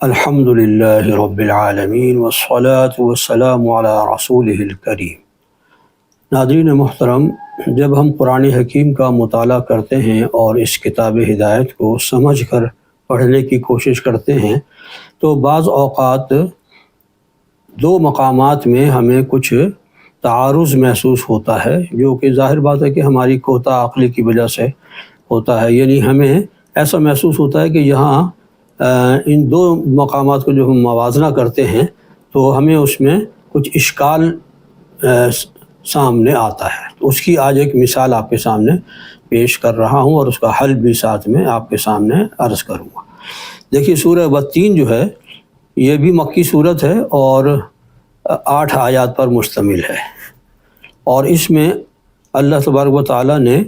الحمد للہ رب العالمین والصلاة والسلام علی رسولہ الکریم۔ ناظرین محترم، جب ہم قرآن حکیم کا مطالعہ کرتے ہیں اور اس کتاب ہدایت کو سمجھ کر پڑھنے کی کوشش کرتے ہیں تو بعض اوقات دو مقامات میں ہمیں کچھ تعارض محسوس ہوتا ہے، جو کہ ظاہر بات ہے کہ ہماری کوتا عقلی کی وجہ سے ہوتا ہے۔ یعنی ہمیں ایسا محسوس ہوتا ہے کہ یہاں ان دو مقامات کو جو ہم موازنہ کرتے ہیں تو ہمیں اس میں کچھ اشکال سامنے آتا ہے۔ تو اس کی آج ایک مثال آپ کے سامنے پیش کر رہا ہوں اور اس کا حل بھی ساتھ میں آپ کے سامنے عرض کروں گا۔ دیکھیے، سورہ والتین جو ہے یہ بھی مکی صورت ہے اور 8 آیات پر مشتمل ہے، اور اس میں اللہ تبارک و تعالیٰ نے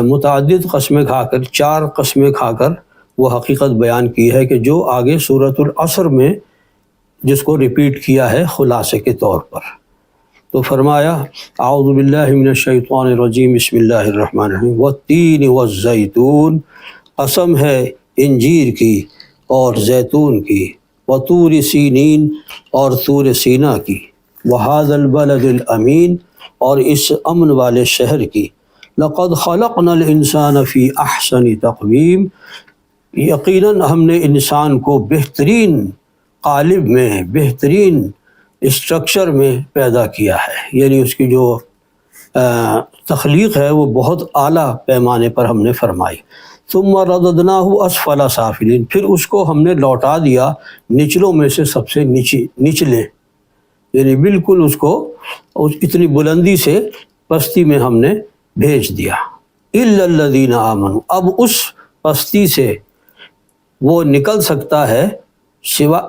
متعدد قسمیں کھا کر 4 قسمیں کھا کر وہ حقیقت بیان کی ہے کہ جو آگے سورۃ العصر میں جس کو ریپیٹ کیا ہے خلاصے کے طور پر۔ تو فرمایا اعوذ باللہ من الشیطان الرجیم، بسم اللہ الرحمن الرحیم، والتین والزیتون، قسم ہے انجیر کی اور زیتون کی، وطور سینین اور طور سینا کی، وہذا البلد الامین اور اس امن والے شہر کی، لقد خلقنا الانسان فی احسن تقویم، یقیناً ہم نے انسان کو بہترین قالب میں، بہترین اسٹرکچر میں پیدا کیا ہے۔ یعنی اس کی جو تخلیق ہے وہ بہت اعلیٰ پیمانے پر ہم نے فرمائی۔ ثم رددناہ اسفل سافلین، پھر اس کو ہم نے لوٹا دیا نچلوں میں سے سب سے نچلے، یعنی بالکل اس کو اتنی بلندی سے پستی میں ہم نے بھیج دیا۔ الا الذین آمنوا، اب اس پستی سے وہ نکل سکتا ہے سوا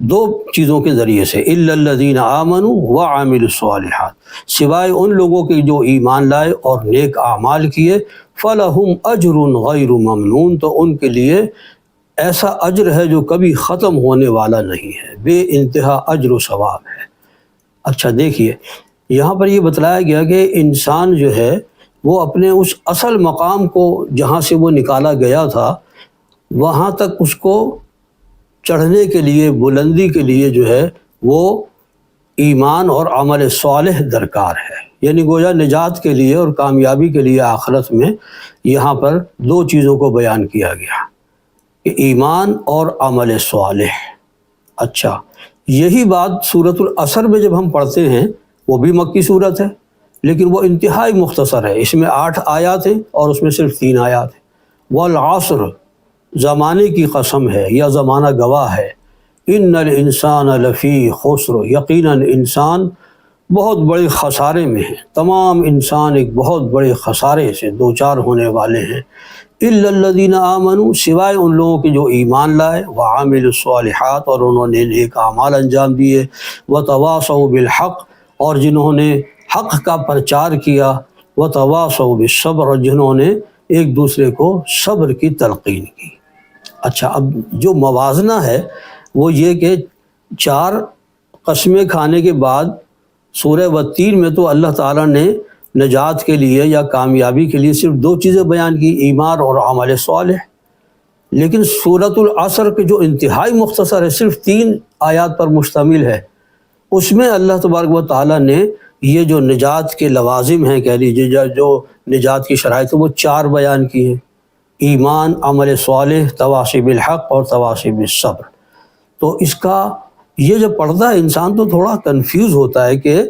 2 چیزوں کے ذریعے سے، الا الذین آمنوا وعملوا الصالحات، سوائے ان لوگوں کے جو ایمان لائے اور نیک اعمال کیے، فلہم اجر غیر ممنون، تو ان کے لیے ایسا اجر ہے جو کبھی ختم ہونے والا نہیں ہے، بے انتہا اجر و ثواب ہے۔ اچھا دیکھیے، یہاں پر یہ بتلایا گیا کہ انسان جو ہے وہ اپنے اس اصل مقام کو جہاں سے وہ نکالا گیا تھا وہاں تک اس کو چڑھنے کے لیے، بلندی کے لیے جو ہے وہ ایمان اور عمل صالح درکار ہے۔ یعنی گویا نجات کے لیے اور کامیابی کے لیے آخرت میں یہاں پر 2 چیزوں کو بیان کیا گیا کہ ایمان اور عمل صالح۔ اچھا، یہی بات سورۃ العصر میں جب ہم پڑھتے ہیں، وہ بھی مکی صورت ہے لیکن وہ انتہائی مختصر ہے، اس میں 8 آیات ہیں اور اس میں صرف 3 آیات ہیں۔ والعصر، زمانے کی قسم ہے یا زمانہ گواہ ہے، ان الانسان لفی خسر، یقیناً انسان بہت بڑے خسارے میں ہے، تمام انسان ایک بہت بڑے خسارے سے دوچار ہونے والے ہیں۔ الا الذین آمنوا، سوائے ان لوگوں کے جو ایمان لائے، وعملوا الصالحات اور انہوں نے نیک اعمال انجام دیے، وتواصوا بالحق اور جنہوں نے حق کا پرچار کیا، وتواصوا بالصبر اور جنہوں نے ایک دوسرے کو صبر کی تلقین کی۔ اچھا، اب جو موازنہ ہے وہ یہ کہ 4 قسمیں کھانے کے بعد سورہ والتین میں تو اللہ تعالیٰ نے نجات کے لیے یا کامیابی کے لیے صرف 2 چیزیں بیان کی، ایمان اور عمل صالح، لیکن سورۃ العصر کے جو انتہائی مختصر ہے، صرف 3 آیات پر مشتمل ہے، اس میں اللہ تبارک و تعالیٰ نے یہ جو نجات کے لوازم ہیں، کہہ لیجیے جو نجات کی شرائط وہ 4 بیان کی ہیں، ایمان، عمل صالح، تواصی بالحق اور تواصی بالصبر۔ تو اس کا یہ جب پڑھتا ہے انسان تو تھوڑا کنفیوز ہوتا ہے کہ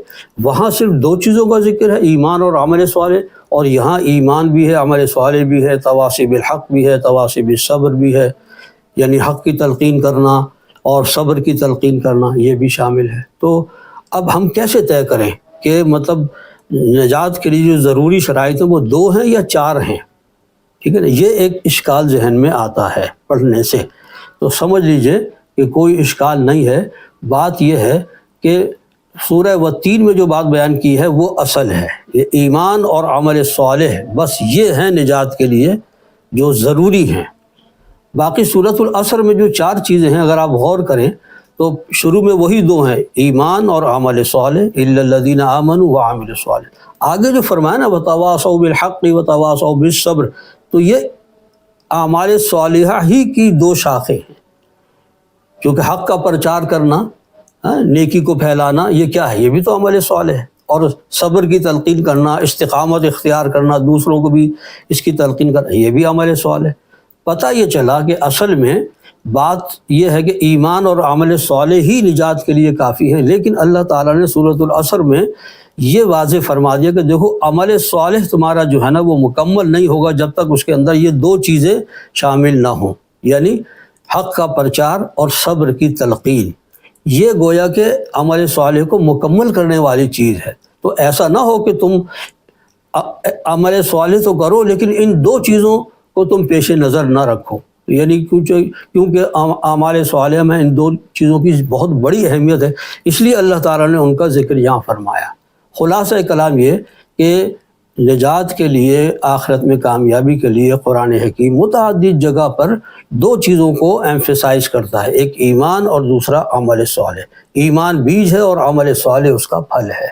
وہاں صرف 2 چیزوں کا ذکر ہے، ایمان اور عمل صالح، اور یہاں ایمان بھی ہے، عمل صالح بھی ہے، تواصی بالحق بھی ہے، تواصی بالصبر بھی ہے، یعنی حق کی تلقین کرنا اور صبر کی تلقین کرنا یہ بھی شامل ہے۔ تو اب ہم کیسے طے کریں کہ مطلب نجات کے لیے جو ضروری شرائط ہیں وہ 2 ہیں یا 4 ہیں؟ ٹھیک ہے نا، یہ ایک اشکال ذہن میں آتا ہے پڑھنے سے، تو سمجھ لیجئے کہ کوئی اشکال نہیں ہے۔ بات یہ ہے کہ سورہ والتین میں جو بات بیان کی ہے وہ اصل ہے، یہ ایمان اور عمل صالح بس یہ ہیں نجات کے لیے جو ضروری ہیں۔ باقی سورۃ العصر میں جو 4 چیزیں ہیں اگر آپ غور کریں تو شروع میں وہی 2 ہیں، ایمان اور عمل صالح، الا الذین آمنوا وعملوا الصالحات۔ آگے جو فرمایا نا وتواصوا بالحق وتواصوا بالصبر، تو یہ اعمال صالحہ ہی کی 2 شاخیں ہیں۔ کیونکہ حق کا پرچار کرنا، نیکی کو پھیلانا، یہ کیا ہے؟ یہ بھی تو عمل صالح ہے۔ اور صبر کی تلقین کرنا، استقامت اختیار کرنا، دوسروں کو بھی اس کی تلقین کرنا، یہ بھی عمل صالح ہے۔ پتہ یہ چلا کہ اصل میں بات یہ ہے کہ ایمان اور عمل صالح ہی نجات کے لیے کافی ہے، لیکن اللہ تعالیٰ نے سورۃ العصر میں یہ واضح فرما دیا کہ دیکھو عمل صالح تمہارا جو ہے نا وہ مکمل نہیں ہوگا جب تک اس کے اندر یہ دو چیزیں شامل نہ ہوں، یعنی حق کا پرچار اور صبر کی تلقین۔ یہ گویا کہ عمل صالح کو مکمل کرنے والی چیز ہے۔ تو ایسا نہ ہو کہ تم عمل صالح تو کرو لیکن ان دو چیزوں کو تم پیش نظر نہ رکھو، یعنی کیونکہ اعمال صالح میں ان دو چیزوں کی بہت بڑی اہمیت ہے، اس لیے اللہ تعالیٰ نے ان کا ذکر یہاں فرمایا۔ خلاصہ کلام یہ کہ نجات کے لیے، آخرت میں کامیابی کے لیے قرآن حکیم متعدد جگہ پر دو چیزوں کو ایمفیسائز کرتا ہے، ایک ایمان اور دوسرا عمل صالح۔ ایمان بیج ہے اور عمل صالح اس کا پھل ہے۔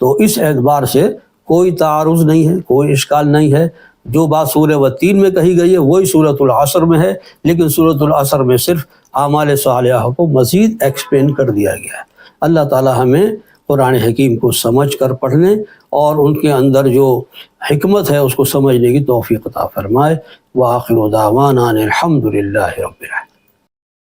تو اس اعتبار سے کوئی تعارض نہیں ہے، کوئی اشکال نہیں ہے۔ جو بات سورہ والتین میں کہی گئی ہے وہی سورۃ العصر میں ہے، لیکن سورۃ العصر میں صرف اعمال صالحہ کو مزید ایکسپلین کر دیا گیا ہے۔ اللہ تعالی ہمیں قرآن حکیم کو سمجھ کر پڑھنے اور ان کے اندر جو حکمت ہے اس کو سمجھنے کی توفیق عطا فرمائے۔ وآخر دعوانا ان الحمد للہ رب العالمین۔